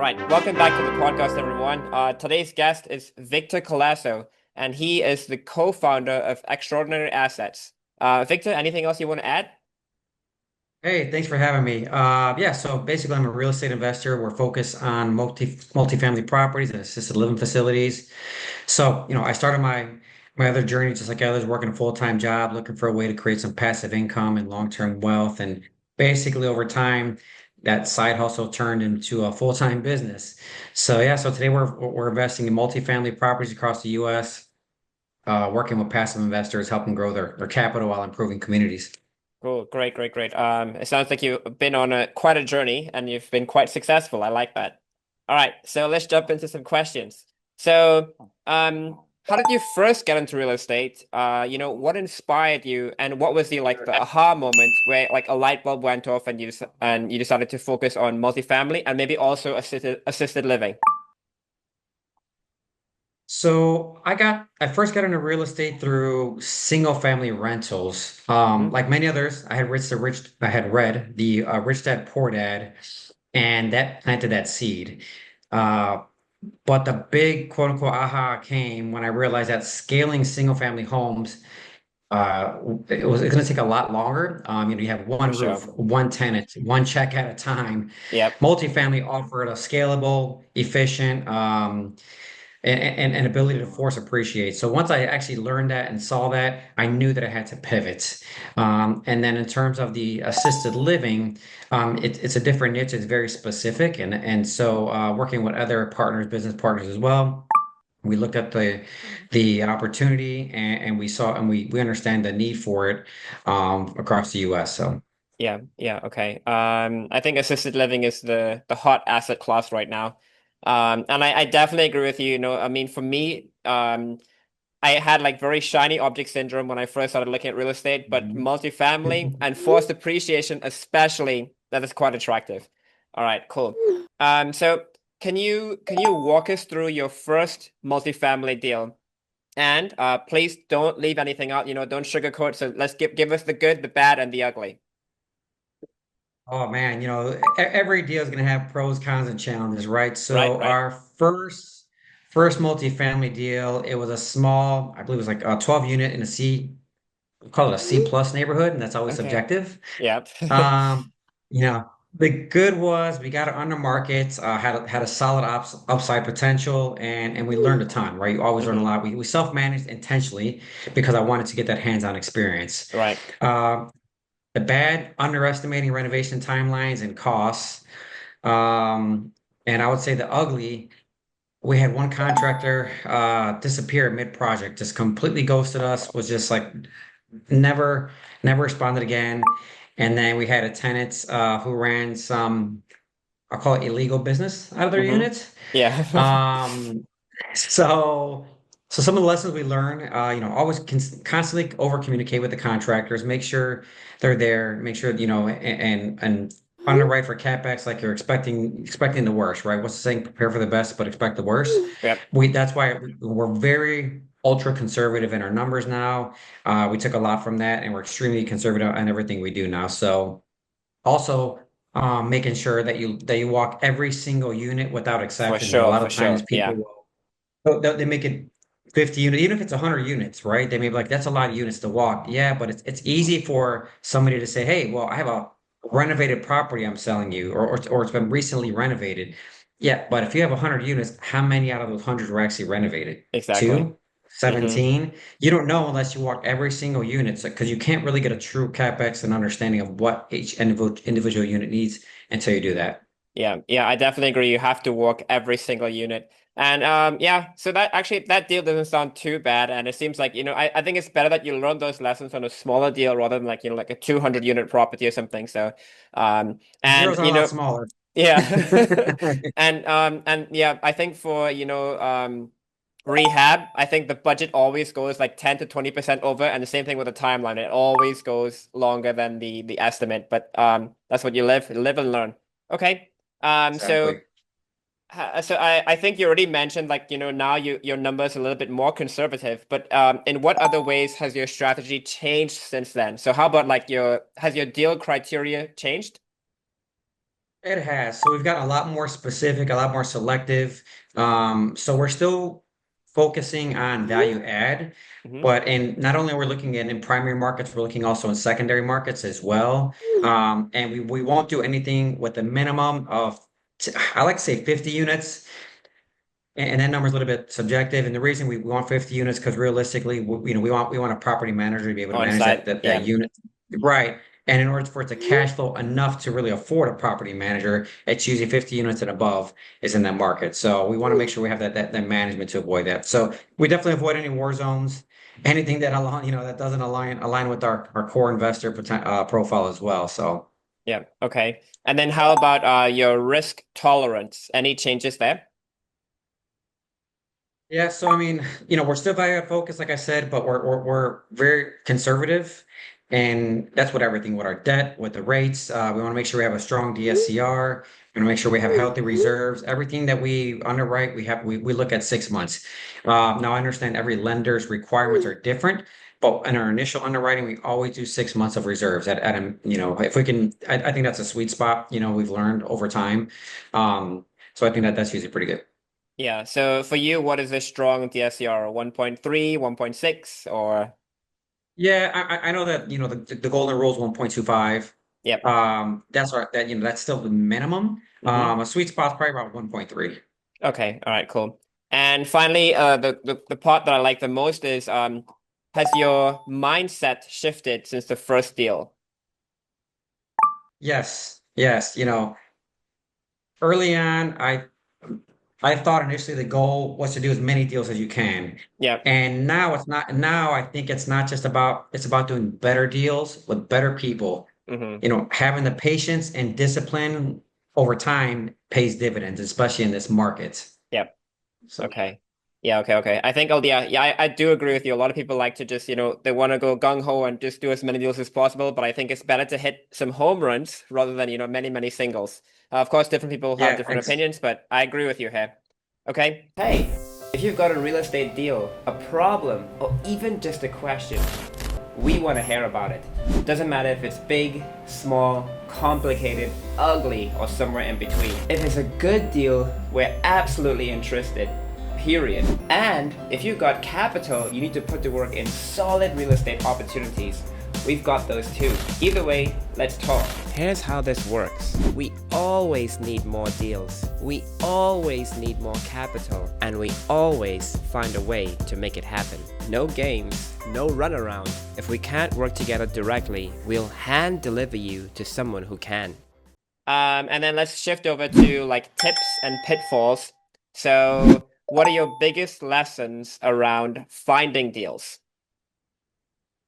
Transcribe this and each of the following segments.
Right. Welcome back to the podcast, everyone. Today's guest is Victor Collazo, and he is the co-founder of Extraordinary Assets. Victor, anything else you want to add? Hey, thanks for having me. Yeah, so basically, I'm a real estate investor. We're focused on multifamily properties and assisted living facilities. So, I started my other journey just like others, working a full-time job, looking for a way to create some passive income and long-term wealth. And basically, over time, that side hustle turned into a full-time business. So, yeah, so today we're investing in multifamily properties across the U.S., working with passive investors, helping grow their capital while improving communities. Cool. Great, great, great. It sounds like you've been on quite a journey and you've been quite successful. I like that. All right, so let's jump into some questions. So, how did you first get into real estate? What inspired you, and what was the aha moment where like a light bulb went off and you decided to focus on multifamily and maybe also assisted living? So I first got into real estate through single family rentals. Hmm. Like many others, I had read the Rich Dad Poor Dad, and that planted that seed. Uh, but the big quote unquote aha came when I realized that scaling single family homes, it's going to take a lot longer. You have For one sure. roof, one tenant, one check at a time. Yep. Multifamily offered a scalable, efficient, and ability to force appreciate. So once I actually learned that and saw that, I knew that I had to pivot. And then in terms of the assisted living, it's a different niche. It's very specific, and so working with other partners, business partners as well. We looked at the opportunity and we saw and we understand the need for it across the US. So Yeah, yeah, okay. I think assisted living is the hot asset class right now. And I definitely agree with you. I mean, for me, I had like very shiny object syndrome when I first started looking at real estate, but multifamily and forced appreciation, especially, that is quite attractive. All right, cool. So can you walk us through your first multifamily deal? And please don't leave anything out, don't sugarcoat. So let's give us the good, the bad, and the ugly. Oh man, every deal is going to have pros, cons, and challenges, right? Right, So right. our first multifamily deal, it was a small, I believe it was like a 12 unit in a C, we call it a C plus neighborhood, and that's always Okay. subjective. Yep. Um, the good was we got it under market, had a solid upside potential, and we learned a ton, right? You always learn a Hmm. lot. We self-managed intentionally because I wanted to get that hands-on experience. Right. Uh, the bad, underestimating renovation timelines and costs. Um, and I would say the ugly, we had one contractor disappear mid-project, just completely ghosted us, was just like never, never responded again. And then we had a tenant who ran some, I'll call it illegal business out of their Hmm. unit. Yeah. Um, so, so some of the lessons we learn, always constantly over communicate with the contractors, make sure they're there, make sure, and underwrite for CapEx like you're expecting the worst, right? What's the saying? Prepare for the best, but expect the worst. Yep. That's why we're very ultra conservative in our numbers now. We took a lot from that, and we're extremely conservative on everything we do now. So also making sure that you walk every single unit without For exception. A sure. lot For of times sure. Yeah. people will they make it 50 units, even if it's 100 units, right? They may be like, that's a lot of units to walk. Yeah, but it's easy for somebody to say, hey, well, I have a renovated property I'm selling you, or it's been recently renovated. Yeah, but if you have 100 units, how many out of those 100 were actually renovated? Exactly. Two? Hmm. 17? You don't know unless you walk every single unit, because you can't really get a true CapEx and understanding of what each individual unit needs until you do that. Yeah. Yeah. I definitely agree. You have to walk every single unit. And yeah, so that deal doesn't sound too bad. And it seems like, I think it's better that you learn those lessons on a smaller deal rather than like, like a 200 unit property or something. So, and Zeros are a lot smaller. yeah. And yeah, I think for, rehab, I think the budget always goes like 10 to 20% over, and the same thing with the timeline. It always goes longer than the estimate, but that's what you live and learn. Okay. So Exactly. I think you already mentioned like, now your numbers a little bit more conservative, but in what other ways has your strategy changed since then? So how about like has your deal criteria changed? It has. So we've gotten a lot more specific, a lot more selective. So we're still focusing on value add, Hmm. but and not only are we looking at in primary markets, we're looking also in secondary markets as well. And we won't do anything with a minimum of, I like to say 50 units. And that number is a little bit subjective. And the reason we want 50 units because realistically, we want a property manager to be able to On manage site, that yeah. unit. Right. And in order for it to cash flow enough to really afford a property manager, it's usually 50 units and above is in that market. So we want to make sure we have that management to avoid that. So we definitely avoid any war zones, anything that that doesn't align with our core investor profile as well. So Yeah. Okay. And then how about your risk tolerance? Any changes there? yeah, so I mean, we're still value focused, like I said, but we're very conservative, and that's what everything with our debt, with the rates. We want to make sure we have a strong DSCR. We want to make sure we have healthy reserves. Everything that we underwrite, we look at 6 months. Now I understand every lender's requirements are different, but in our initial underwriting, we always do 6 months of reserves. If we can, I think that's a sweet spot. We've learned over time. So I think that's usually pretty good. Yeah. So for you, what is a strong DSCR? 1.3, 1.6, or Yeah, I know that the golden rule is 1.25. yep. That's still the minimum. Hmm. A sweet spot's probably about 1.3. Okay. All right. Cool. And finally, the part that I like the most is has your mindset shifted since the first deal? Yes, yes. Early on, I thought initially the goal was to do as many deals as you can. Yep. And now it's not, now I think it's not just about, it's about doing better deals with better people. Hmm. Having the patience and discipline over time pays dividends, especially in this market. Yep. So Okay. Yeah, okay, okay. I think, oh, yeah, I do agree with you. A lot of people like to just, they want to go gung ho and just do as many deals as possible. But I think it's better to hit some home runs rather than, many, many singles. Of course, different people have yeah, different opinions, but I agree with you here. Okay. Hey, if you've got a real estate deal, a problem, or even just a question, we want to hear about it. Doesn't matter if it's big, small, complicated, ugly, or somewhere in between. If it's a good deal, we're absolutely interested. Period. And if you've got capital, you need to put to work in solid real estate opportunities. We've got those too. Either way, let's talk. Here's how this works. We always need more deals. We always need more capital. And we always find a way to make it happen. No games, no runaround. If we can't work together directly, we'll hand deliver you to someone who can. And then let's shift over to like tips and pitfalls. So, what are your biggest lessons around finding deals?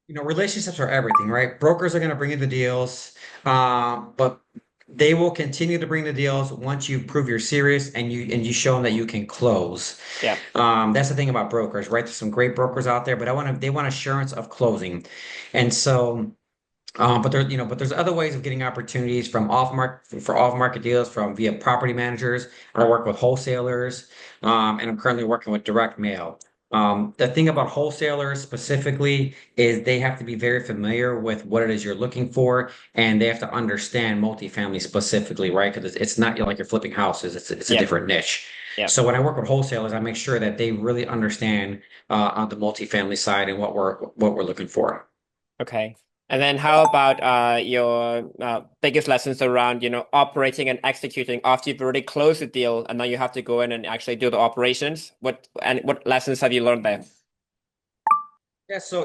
relationships are everything, right? Brokers are going to bring you the deals, but they will continue to bring the deals once you prove you're serious and you show them that you can close. Yeah. That's the thing about brokers, right? There's some great brokers out there, but they want assurance of closing, and so. But there's other ways of getting opportunities from off market deals from via property managers. I work with wholesalers, and I'm currently working with direct mail. The thing about wholesalers specifically is they have to be very familiar with what it is you're looking for, and they have to understand multifamily specifically, right? Because it's not like you're flipping houses; it's a Yep. different niche. Yep. So when I work with wholesalers, I make sure that they really understand on the multifamily side and what we're looking for. Okay. And then how about your biggest lessons around, operating and executing after you've already closed the deal and now you have to go in and actually do the operations? What lessons have you learned there? Yeah, so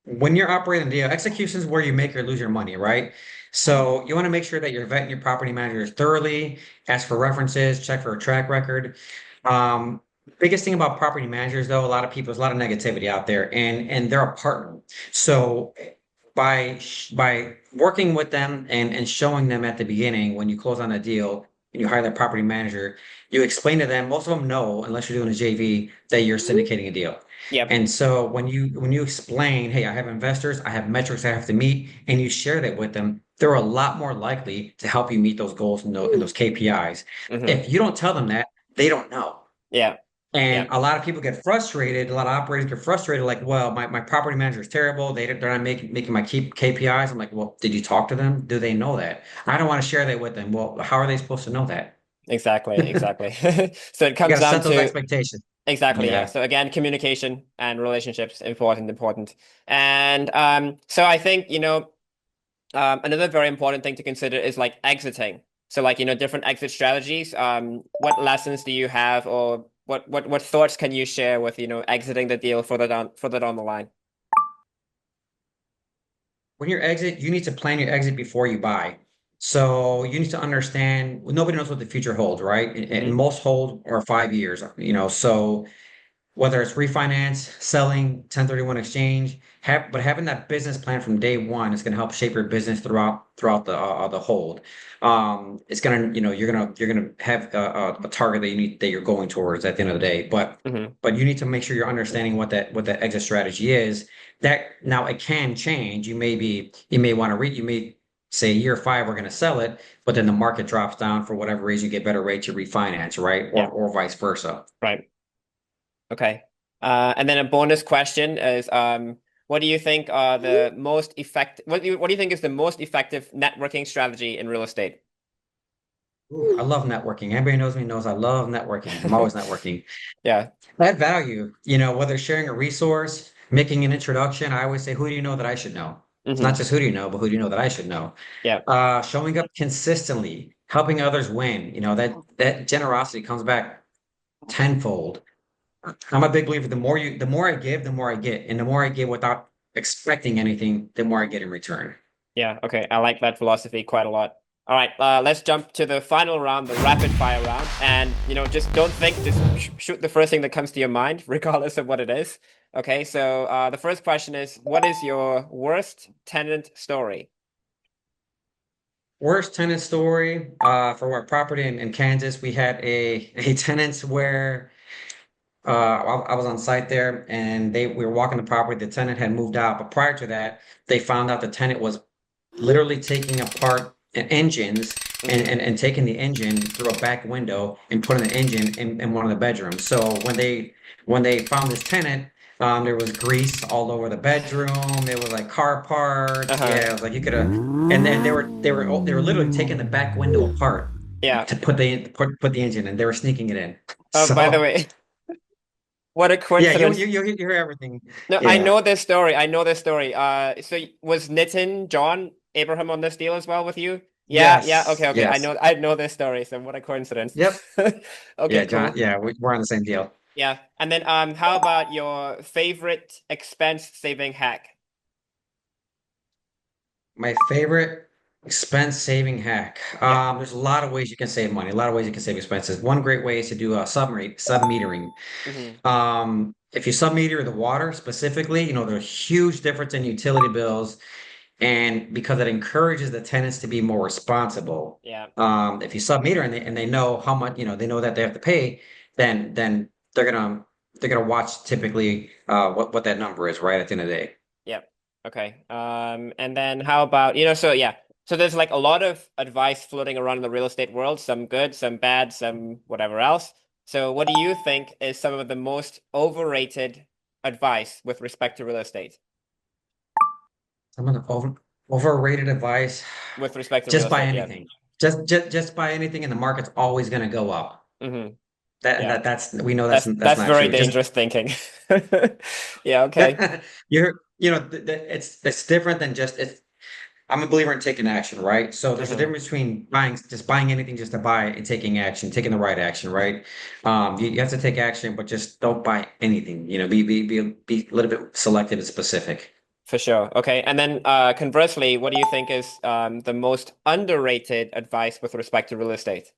when you're operating a deal, execution is where you make or lose your money, right? So you want to make sure that you're vetting your property managers thoroughly, ask for references, check for a track record. Um, Biggest thing about property managers, though, there's a lot of negativity out there, and they're a partner. So by working with them and showing them at the beginning when you close on a deal and you hire that property manager, you explain to them, most of them know, unless you're doing a JV, that you're syndicating a deal. Yep. And so when you explain, hey, I have investors, I have metrics I have to meet, and you share that with them, they're a lot more likely to help you meet those goals and those KPIs. Hmm. If you don't tell them that, they don't know. Yeah. Yeah, And a lot of people get frustrated. A lot of operators get frustrated, like, well, my property manager is terrible. They're not making my key KPIs. I'm like, well, did you talk to them? Do they know that? I don't want to share that with them. Well, how are they supposed to know that? exactly, exactly. So it You got comes to down set those to expectations. exactly, yeah. Yeah. So again, communication and relationships important, important. And so I think, another very important thing to consider is like exiting. So like, different exit strategies. What lessons do you have or what thoughts can you share with, exiting the deal further down the line? When you exit, you need to plan your exit before you buy. So you need to understand, well, nobody knows what the future holds, right? And Hmm. most hold are 5 years, so whether it's refinance, selling, 1031 exchange, but having that business plan from day one is going to help shape your business throughout the hold. It's gonna, you're gonna have a target that you're going towards at the end of the day. Hmm. But you need to make sure you're understanding what that exit strategy is. That now it can change. You may want to you may say year five we're going to sell it, but then the market drops down for whatever reason, you get better rates, you refinance, right? Or Yeah, or vice versa. right. Okay. And then a bonus question is, what do you think are the most effective, what do you think is the most effective networking strategy in real estate? Ooh, I love networking. Everybody knows me knows I love networking. I'm always networking. Yeah. Add value, whether sharing a resource, making an introduction. I always say, who do you know that I should know? It's not Hmm. just who do you know, but who do you know that I should know? Yeah. Showing up consistently, helping others win. That generosity comes back tenfold. I'm a big believer. The more I give, the more I get, and the more I give without expecting anything, the more I get in return. Yeah. Okay. I like that philosophy quite a lot. All right. Let's jump to the final round, the rapid fire round. And, just don't think, just shoot the first thing that comes to your mind, regardless of what it is. Okay. So, the first question is, what is your worst tenant story? Worst tenant story for our property in Kansas. We had a tenant where I was on site there, and we were walking the property. The tenant had moved out, but prior to that, they found out the tenant was literally taking apart engines and, Hmm. and, and taking the engine through a back window and putting the engine in one of the bedrooms. So when they found this tenant, there was grease all over the bedroom. It was like car parts. Uh-huh. Yeah, it was like you could have. And then they were literally taking the back window apart Yeah. to put the engine in. They were sneaking it in. Oh, by the So way, what a yeah, you coincidence. you you hear everything. No, I Yeah. know this story. I know this story. So was Nitin, John, Abraham on this deal as well with you? Yeah, yeah. Yes. Okay, okay. I Yes. know, I know this story. So what a coincidence. Yep. Okay, Yeah, John. cool. Yeah, we're on the same deal. Yeah. And then how about your favorite expense saving hack? My favorite expense saving hack. Yeah. There's a lot of ways you can save money, a lot of ways you can save expenses. One great way is to do a sub metering. Hmm. If you sub meter the water specifically, there's a huge difference in utility bills, and because it encourages the tenants to be more responsible. Yeah. If you sub meter and they know how much, they know that they have to pay, then they're gonna watch typically what that number is right at the end of the day. Yep. Okay. And then how about, so yeah. So there's like a lot of advice floating around in the real estate world, some good, some bad, some whatever else. So what do you think is some of the most overrated advice with respect to real estate? Some of the overrated advice. With respect to real Just buy estate, yeah. anything. Just buy anything, and the market's always going to go up. Hmm. That Yeah. that that's we know that's That's that's that's not very true. Just dangerous thinking. Yeah, okay. it's different than just it's. I'm a believer in taking action, right? So there's a Hmm. difference between buying anything just to buy it and taking action, taking the right action, right? You have to take action, but just don't buy anything. Be a little bit selective and specific. For sure. Okay. And then conversely, what do you think is the most underrated advice with respect to real estate?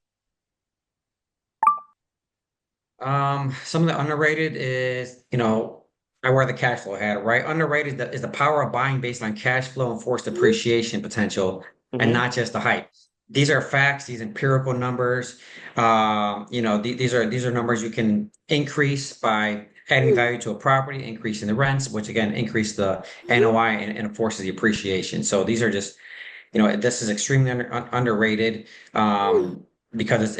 Some of the underrated is, I wear the cash flow hat, right? Underrated is the power of buying based on cash flow and forced appreciation potential, and Hmm. not just the hype. These are facts, these empirical numbers. These are numbers you can increase by adding value to a property, increasing the rents, which again increase the NOI and it forces the appreciation. So these are just, this is extremely underrated because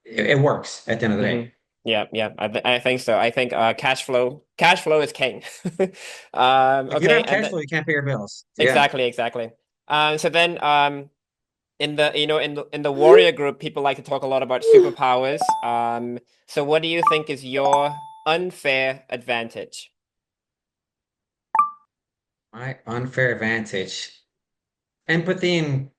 it works at the end of the Hmm. day. Yeah, yeah, I think so. I think cash flow is king. If you don't Okay, have and cash flow, you can't pay your bills. Yeah. exactly, exactly. So then in the in the warrior group, people like to talk a lot about superpowers. So what do you think is your unfair advantage? My unfair advantage. Empathy and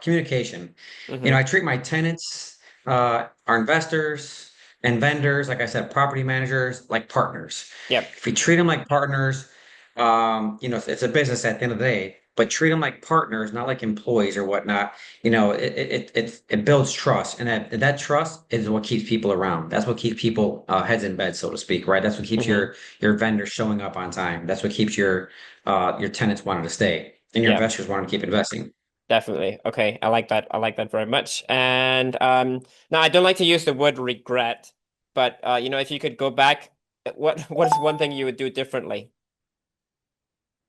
communication. Mm-hmm. I treat my tenants, our investors, and vendors, like I said, property managers, like partners. Yep. If you treat them like partners, it's a business at the end of the day, but treat them like partners, not like employees or whatnot. It builds trust, and that trust is what keeps people around. That's what keeps people heads in bed, so to speak, right? That's what keeps Mm-hmm. your vendors showing up on time. That's what keeps your tenants wanting to stay and your Yep. investors wanting to keep investing. Definitely. Okay. I like that. I like that very much. And now I don't like to use the word regret, but if you could go back, what is one thing you would do differently?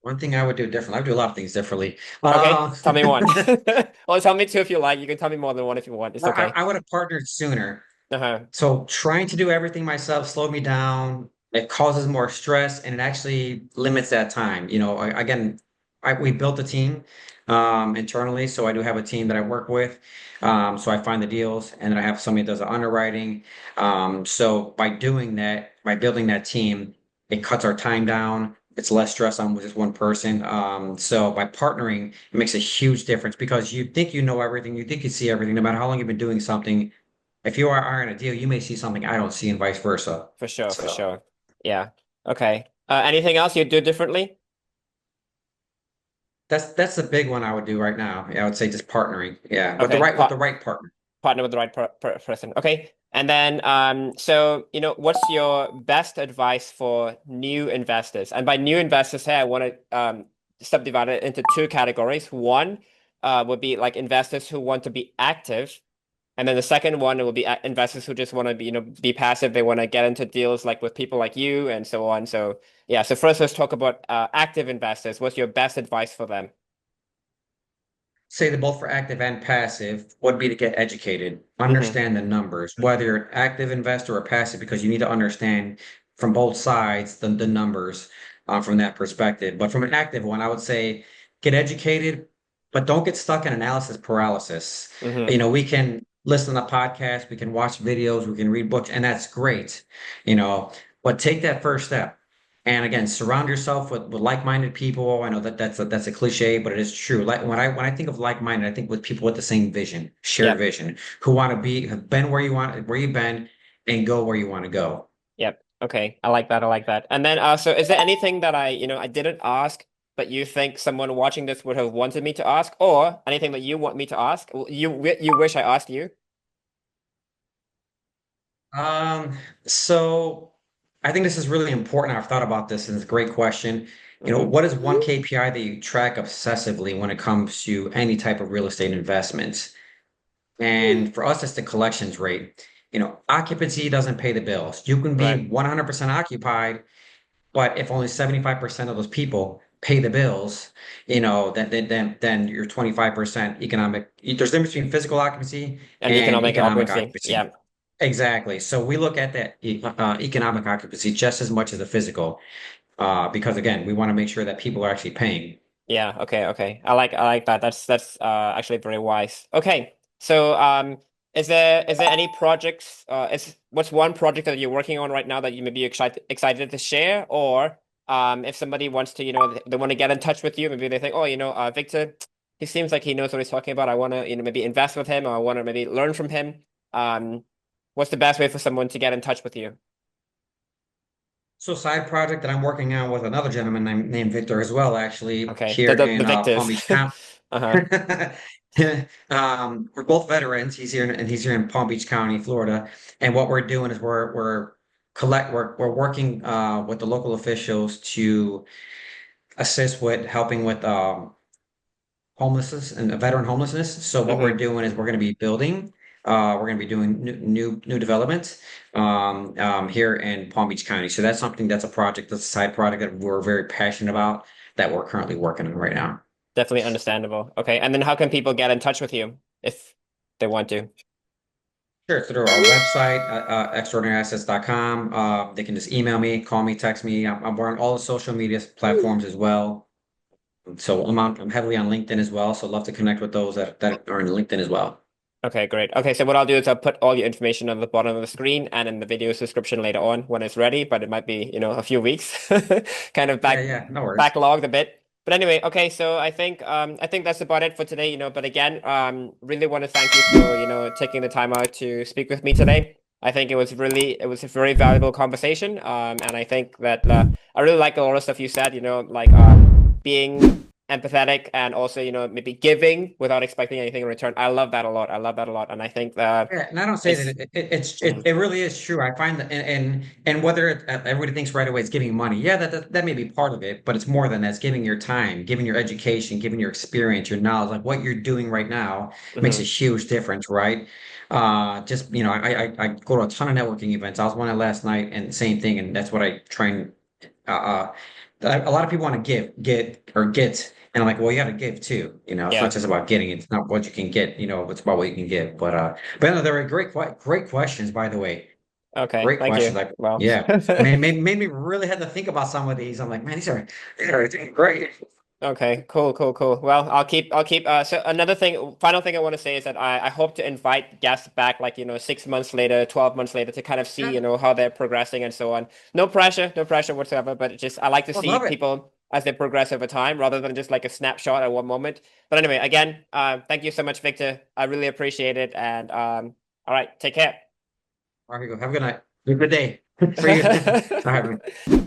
One thing I would do differently, I would do a lot of things differently. Okay, tell me one. Or tell me two if you like. You can tell me more than one if you want. It's okay. I would have partnered sooner. Uh-huh. So trying to do everything myself slowed me down. It causes more stress and it actually limits that time. Again, we built a team internally, so I do have a team that I work with. So I find the deals, and then I have somebody that does the underwriting. So by doing that, by building that team, it cuts our time down. It's less stress on just one person. So by partnering, it makes a huge difference because you think you know everything, you think you see everything, no matter how long you've been doing something. If you are in a deal, you may see something I don't see, and vice versa. For sure, for So sure. Yeah. Okay. Anything else you'd do differently? that's the big one I would do right now. Yeah, I would say just partnering. Yeah, with the Okay. right with the right partner. Partner with the right person. Okay. And then, so, what's your best advice for new investors? And by new investors here, I want to subdivide it into two categories. One would be like investors who want to be active. And then the second one will be investors who just want to be, be passive. They want to get into deals like with people like you and so on. So, yeah. So first, let's talk about active investors. What's your best advice for them? Say that both for active and passive would be to get educated, Hmm. understand the numbers, whether you're an active investor or passive, because you need to understand from both sides the numbers from that perspective. But from an active one, I would say get educated, but don't get stuck in analysis paralysis. Hmm. We can listen to podcasts, we can watch videos, we can read books, and that's great, you know, but take that first step. And again, surround yourself with like-minded people. I know that that's a cliche, but it is true. Like when I think of like-minded, I think with people with the same vision, shared Yep. vision, who want to have been where you've been, and go where you want to go. Yep. Okay. I like that. I like that. And then, so is there anything that I didn't ask, but you think someone watching this would have wanted me to ask, or anything that you want me to ask? You wish I asked you? Um, so I think this is really important. I've thought about this, and it's a great question. Hmm. What is one KPI that you track obsessively when it comes to any type of real estate investments? And for us, it's the collections rate. Occupancy doesn't pay the bills. You can Right. be 100% occupied, but if only 75% of those people pay the bills, then you're 25% economic. There's a difference between physical occupancy And and economic economic occupancy. occupancy. Yeah. Exactly. So we look at that economic occupancy just as much as the physical, because again, we want to make sure that people are actually paying. Yeah, okay, okay. I like that. That's actually very wise. Okay. So is there any projects is what's one project that you're working on right now that you may be excited to share? Or if somebody wants to, they want to get in touch with you, maybe they think, oh, Victor, he seems like he knows what he's talking about. I want to, maybe invest with him, or I want to maybe learn from him. Um what's the best way for someone to get in touch with you? So side project that I'm working on with another gentleman named Victor as well, actually Okay. The here the, the in Palm Victors. Beach County. Uh-huh. We're both veterans. He's here in Palm Beach County, Florida. And what we're doing is we're working with the local officials to assist with helping with homelessness and veteran homelessness. So what we're Hmm. doing is we're going to be building. We're going to be doing new development here in Palm Beach County. So that's a project, that's a side project that we're very passionate about that we're currently working on right now. Definitely understandable. Okay. And then how can people get in touch with you if they want to? Sure, through our website, extraordinaryassets.com. They can just email me, call me, text me. I'm on all the social media platforms as well. So I'm heavily on LinkedIn as well. So I'd love to connect with those that are on LinkedIn as well. Okay, great. Okay, so what I'll do is I'll put all your information on the bottom of the screen and in the video description later on when it's ready, but it might be, a few weeks. Kind of Yeah, yeah, no worries. backlogged a bit. But anyway, okay, so I think that's about it for today, but again, really want to thank you for, taking the time out to speak with me today. I think it was a very valuable conversation. And I think that I really like a lot of stuff you said, like being empathetic and also, maybe giving without expecting anything in return. I love that a lot. I love that a lot. And I think that Yeah, and I don't say that it's it really is true. I find that, and whether everybody thinks right away it's giving money, yeah, that may be part of it, but it's more than that. It's giving your time, giving your education, giving your experience, your knowledge, like what you're doing right now makes a mhm. huge difference, right? Just I go to a ton of networking events. I was one at last night, and same thing, and that's what I try and uh, a lot of people want to get. And I'm like, well, you got to give too. It's not Yeah. just about getting. It's not what you can get. It's about what you can give. But no, they were great questions, by the way. Okay. Great Thank questions. you. Like, Well, yeah, made me really had to think about some of these. I'm like, man, these are great. okay, cool, cool, cool. Well, I'll keep, so another thing, final thing I want to say is that I hope to invite guests back, like, 6 months later, 12 months later to kind of see, Yeah, how they're progressing and so on. No pressure whatsoever, but I like to I see love it. people as they progress over time rather than just like a snapshot at one moment. But anyway, again, thank you so much, Victor. I really appreciate it. And, all right, take care. All right, go. Have a good night. Have a good day for you. All right, man.